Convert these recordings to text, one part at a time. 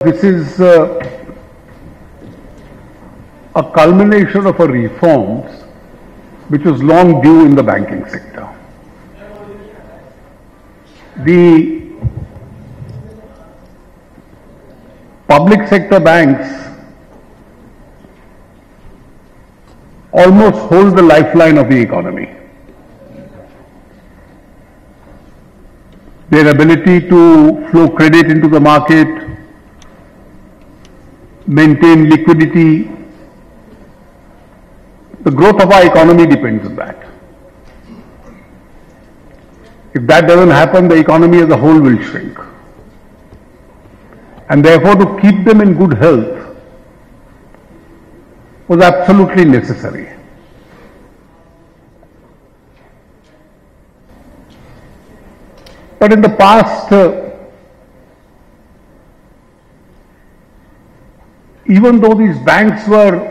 This is a culmination of a reforms which was long due in the banking sector. The public sector banks almost hold the lifeline of the economy. Their ability to flow credit into the market, maintain liquidity, the growth of our economy depends on that. If that doesn't happen, the economy as a whole will shrink. And therefore, to keep them in good health was absolutely necessary. But in the past, even though these banks were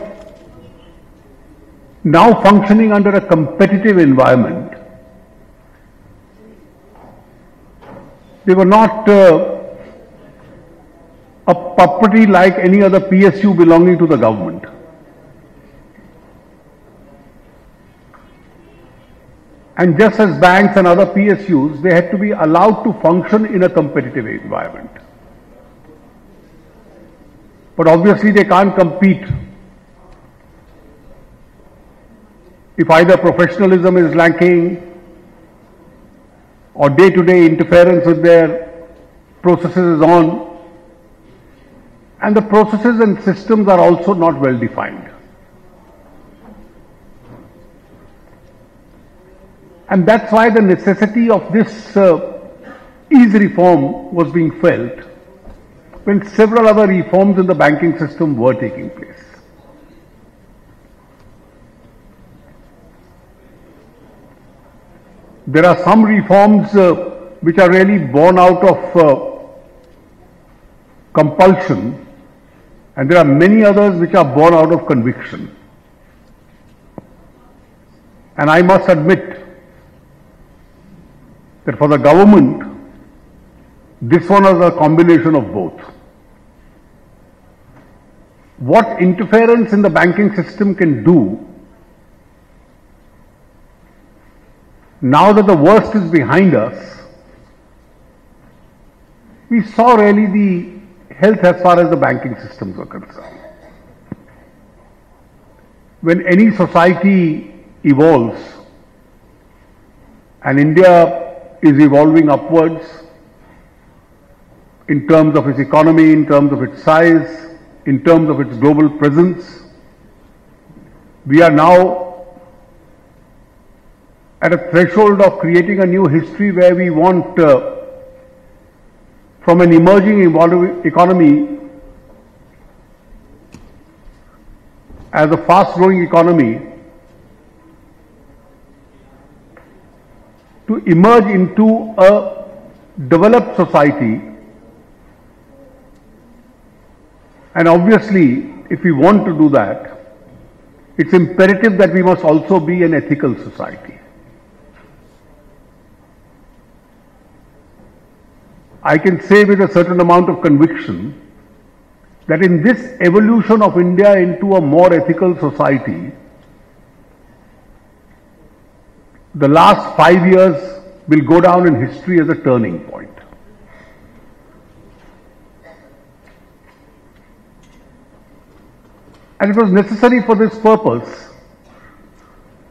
now functioning under a competitive environment, they were not a property like any other PSU belonging to the government. And just as banks and other PSUs, they had to be allowed to function in a competitive environment. But obviously they can't compete if either professionalism is lacking or day-to-day interference with their processes is on, and the processes and systems are also not well defined. And that's why the necessity of this ease reform was being felt when several other reforms in the banking system were taking place. There are some reforms which are really born out of compulsion, and there are many others which are born out of conviction. And I must admit that for the government, this one was a combination of both. What interference in the banking system can do, now that the worst is behind us, we saw really the health as far as the banking systems were concerned. When any society evolves, and India is evolving upwards in terms of its economy, in terms of its size, in terms of its global presence, we are now at a threshold of creating a new history where we want from an emerging economy as a fast-growing economy to emerge into a developed society. And obviously, if we want to do that, it's imperative that we must also be an ethical society. I can say with a certain amount of conviction that in this evolution of India into a more ethical society, the last 5 years will go down in history as a turning point. And it was necessary for this purpose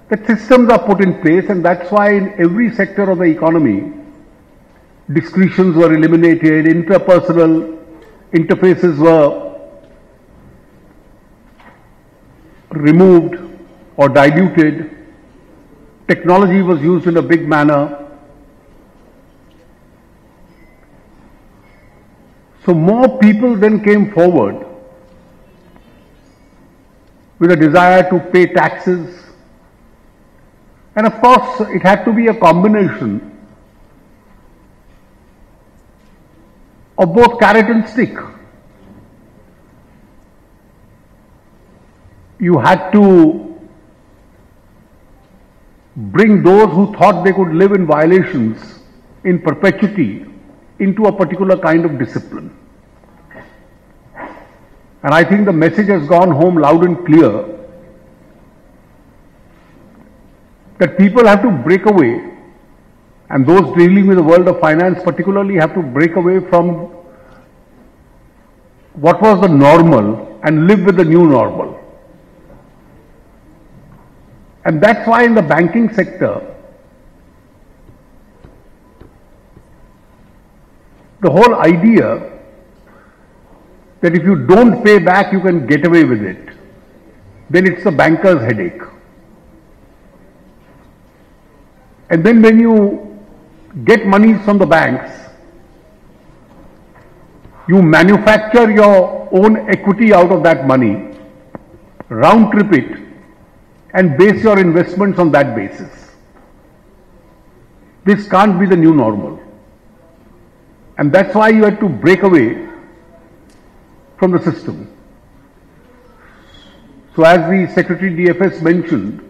that systems are put in place, and that's why in every sector of the economy, discretions were eliminated, interpersonal interfaces were removed or diluted. Technology was used in a big manner. So more people then came forward with a desire to pay taxes. And of course, it had to be a combination of both carrot and stick. You had to bring those who thought they could live in violations in perpetuity into a particular kind of discipline. And I think the message has gone home loud and clear that people have to break away, and those dealing with the world of finance particularly have to break away from what was the normal and live with the new normal. And that's why in the banking sector, the whole idea that if you don't pay back, you can get away with it, then it's the banker's headache. And then when you get monies from the banks, you manufacture your own equity out of that money, round trip it, and base your investments on that basis. This can't be the new normal. And that's why you had to break away from the system. So as the Secretary DFS mentioned,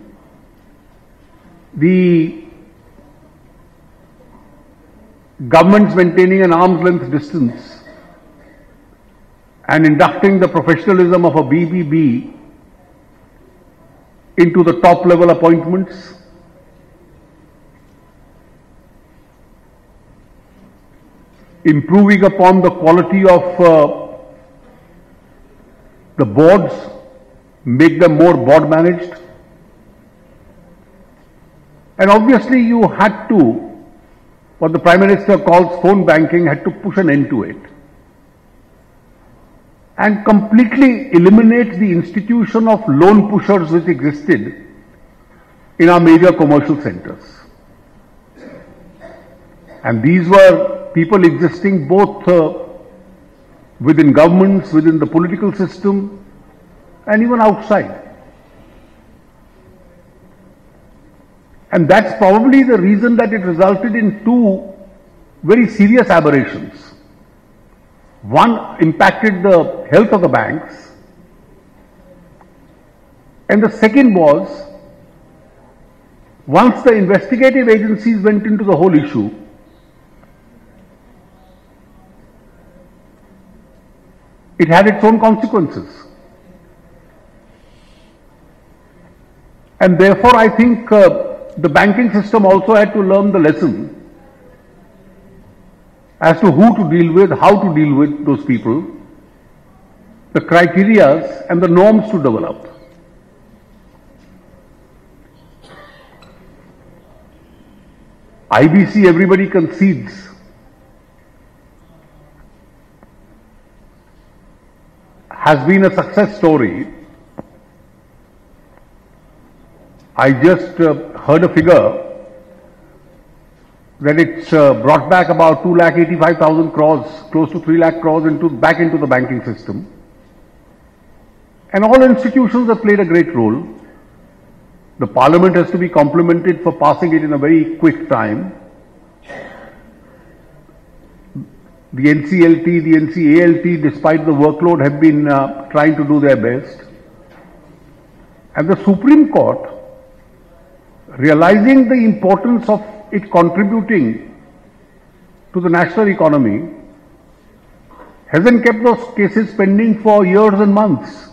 the government's maintaining an arm's length distance and inducting the professionalism of a BBB into the top level appointments, improving upon the quality of the boards, make them more board managed, and obviously you had to, what the Prime Minister calls phone banking, had to push an end to it and completely eliminate the institution of loan pushers which existed in our major commercial centers. And these were people existing both within governments, within the political system, and even outside. And that's probably the reason that it resulted in two very serious aberrations. One impacted the health of the banks, and the second was, once the investigative agencies went into the whole issue, it had its own consequences. And therefore, I think the banking system also had to learn the lesson as to who to deal with, how to deal with those people, the criteria and the norms to develop. IBC, everybody concedes, has been a success story. I just heard a figure that it's brought back about 2,85,000 crores, close to 3 lakh crores back into the banking system. And all institutions have played a great role. The Parliament has to be complimented for passing it in a very quick time. The NCLT, the NCALT, despite the workload, have been trying to do their best. And the Supreme Court, realizing the importance of it contributing to the national economy, hasn't kept those cases pending for years and months.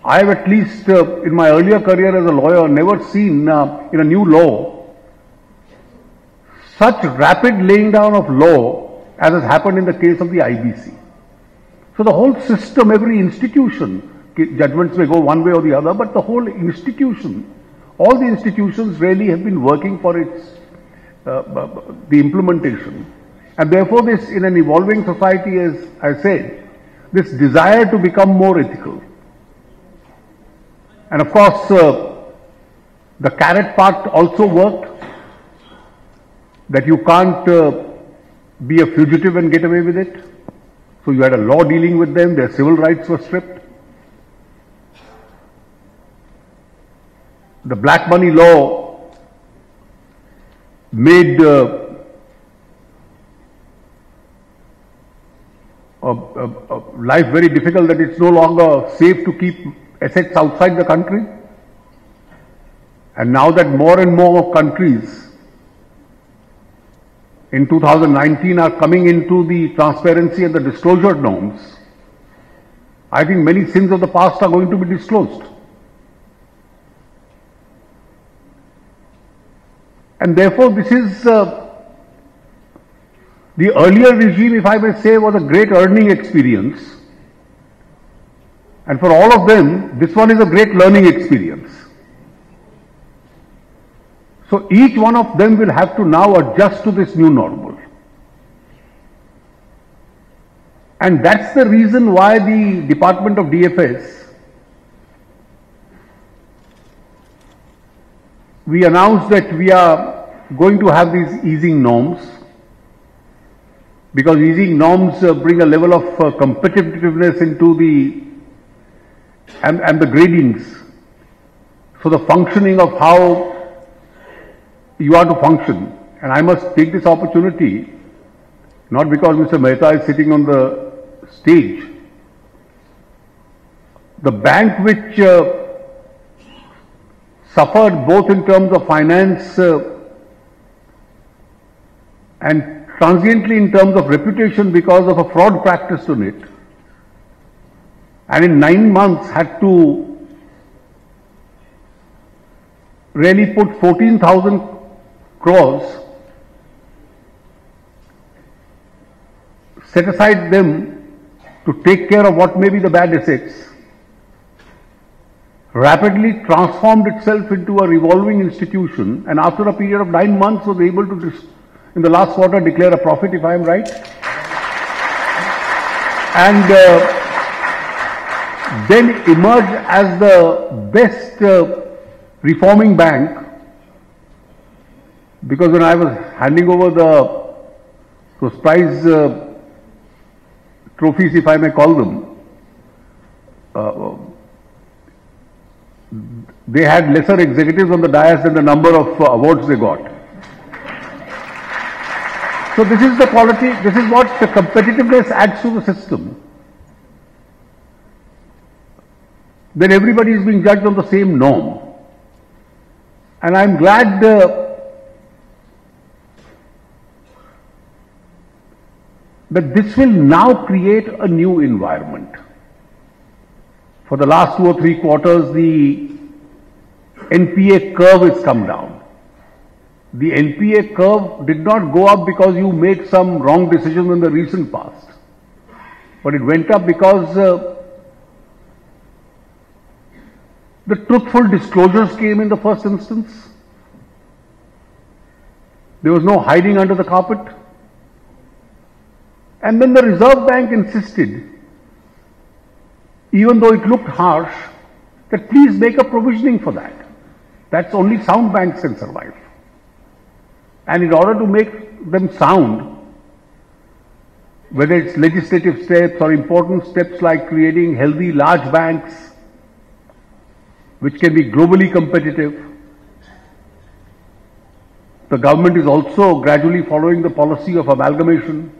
I have, at least in my earlier career as a lawyer, never seen in a new law such rapid laying down of law as has happened in the case of the IBC. So the whole system, every institution, judgments may go one way or the other, but the whole institution, all the institutions really have been working for its the implementation. And therefore this, in an evolving society, as I said, this desire to become more ethical. And of course, the carrot part also worked, that you can't be a fugitive and get away with it. So you had a law dealing with them, their civil rights were stripped. The black money law made life very difficult, that it's no longer safe to keep assets outside the country. And now that more and more countries in 2019 are coming into the transparency and the disclosure norms, I think many sins of the past are going to be disclosed. And therefore, this is the earlier regime, if I may say, was a great earning experience. And for all of them, this one is a great learning experience. So each one of them will have to now adjust to this new normal. And that's the reason why the Department of DFS, we announced that we are going to have these easing norms, because easing norms bring a level of competitiveness into the and the gradings. So the functioning of how you are to function. And I must take this opportunity, not because Mr. Mehta is sitting on the stage. The bank which suffered both in terms of finance and transiently in terms of reputation because of a fraud practice on it, and in 9 months had to really put 14,000 crores, set aside them to take care of what may be the bad assets, rapidly transformed itself into a revolving institution, and after a period of 9 months was able to, in the last quarter, declare a profit, if I am right. And then emerge as the best reforming bank, because when I was handing over those prize trophies, if I may call them, they had lesser executives on the dais than the number of awards they got. So this is the quality, this is what the competitiveness adds to the system. Then everybody is being judged on the same norm. And I'm glad that this will now create a new environment. For the last 2 or 3 quarters, the NPA curve has come down. The NPA curve did not go up because you made some wrong decisions in the recent past, but it went up because the truthful disclosures came in the first instance. There was no hiding under the carpet. And then the Reserve Bank insisted, even though it looked harsh, that please make a provisioning for that. That's only sound banks can survive. And in order to make them sound, whether it's legislative steps or important steps like creating healthy large banks, which can be globally competitive, the government is also gradually following the policy of amalgamation.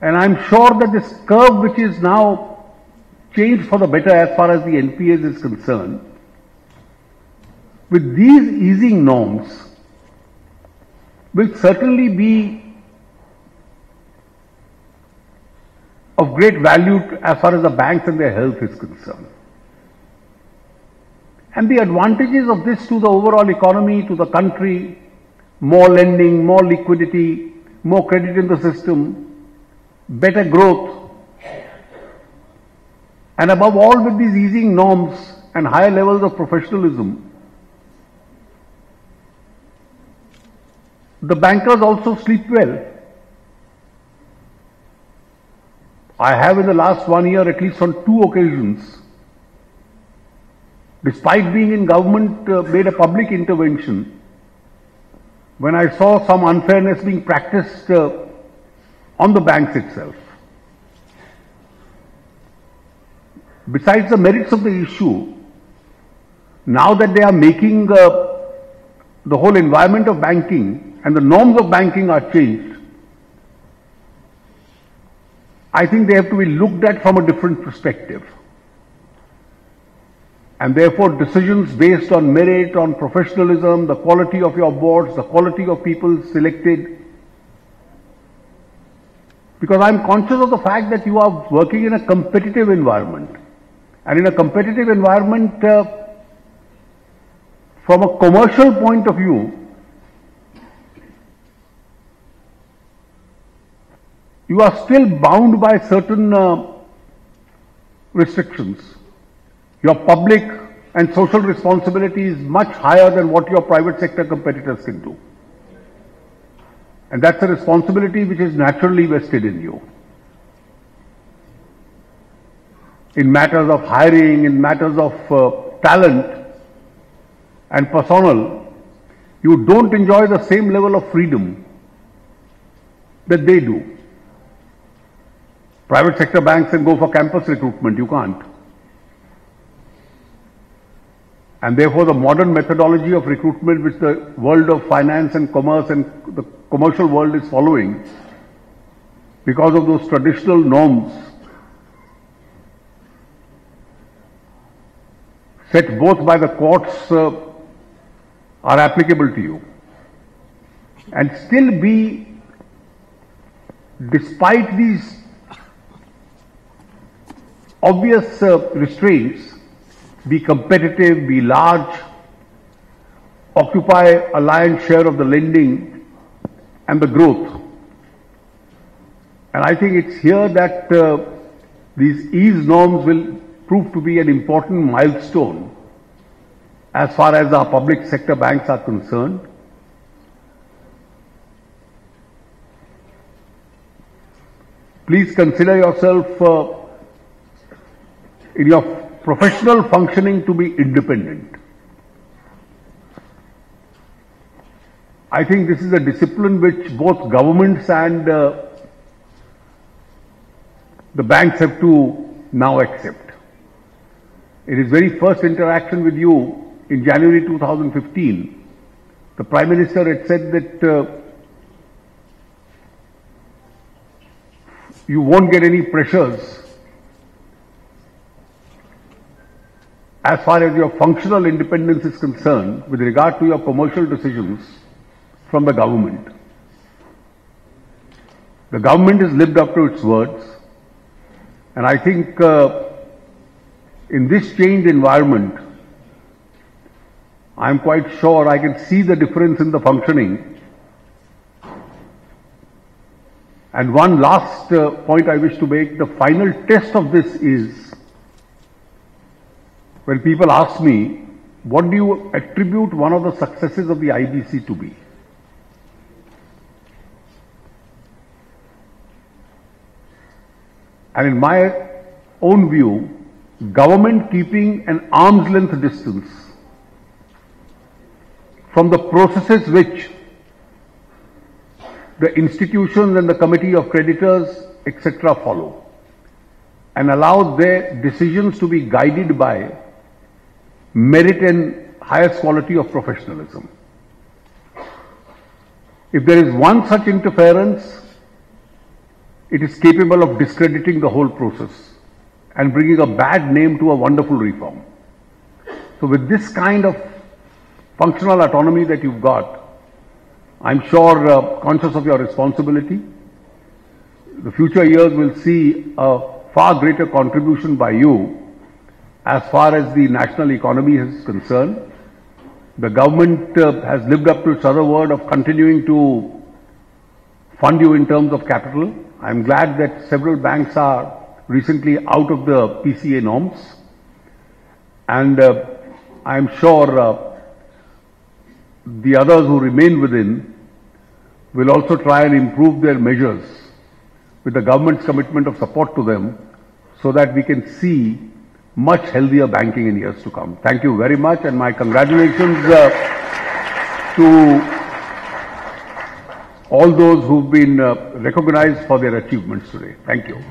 And I'm sure that this curve, which is now changed for the better as far as the NPAs is concerned, with these easing norms, will certainly be of great value as far as the banks and their health is concerned. And the advantages of this to the overall economy, to the country, more lending, more liquidity, more credit in the system, better growth, and above all with these easing norms and higher levels of professionalism, the bankers also sleep well. I have in the last 1 year, at least on 2 occasions, despite being in government, made a public intervention when I saw some unfairness being practiced on the banks itself. Besides the merits of the issue, now that they are making the whole environment of banking and the norms of banking are changed, I think they have to be looked at from a different perspective. And therefore, decisions based on merit, on professionalism, the quality of your boards, the quality of people selected, Because I'm conscious of the fact that you are working in a competitive environment. And in a competitive environment, from a commercial point of view, you are still bound by certain restrictions. Your public and social responsibility is much higher than what your private sector competitors can do. And that's a responsibility which is naturally vested in you. In matters of hiring, in matters of talent and personnel, you don't enjoy the same level of freedom that they do. Private sector banks can go for campus recruitment, you can't. And therefore the modern methodology of recruitment which the world of finance and commerce and the commercial world is following, because of those traditional norms set both by the courts, are applicable to you. And still be, despite these obvious restraints, be competitive, be large, occupy a lion's share of the lending and the growth. And I think it's here that these ease norms will prove to be an important milestone as far as our public sector banks are concerned. Please consider yourself in your professional functioning to be independent. I think this is a discipline which both governments and the banks have to now accept. In his very first interaction with you in January 2015, the Prime Minister had said that you won't get any pressures as far as your functional independence is concerned with regard to your commercial decisions from the government. The government has lived up to its words, and I think in this changed environment, I am quite sure I can see the difference in the functioning. And one last point I wish to make, the final test of this is, when people ask me, what do you attribute one of the successes of the IBC to be? And in my own view, government keeping an arm's length distance from the processes which the institutions and the committee of creditors, etc. follow, and allows their decisions to be guided by merit and highest quality of professionalism. If there is one such interference, it is capable of discrediting the whole process and bringing a bad name to a wonderful reform. So with this kind of functional autonomy that you've got, I'm sure, conscious of your responsibility, the future years will see a far greater contribution by you as far as the national economy is concerned. The government has lived up to its other word of continuing to fund you in terms of capital. I'm glad that several banks are recently out of the PCA norms, and I'm sure the others who remain within will also try and improve their measures with the government's commitment of support to them, so that we can see much healthier banking in years to come. Thank you very much, and my congratulations to all those who've been recognized for their achievements today. Thank you.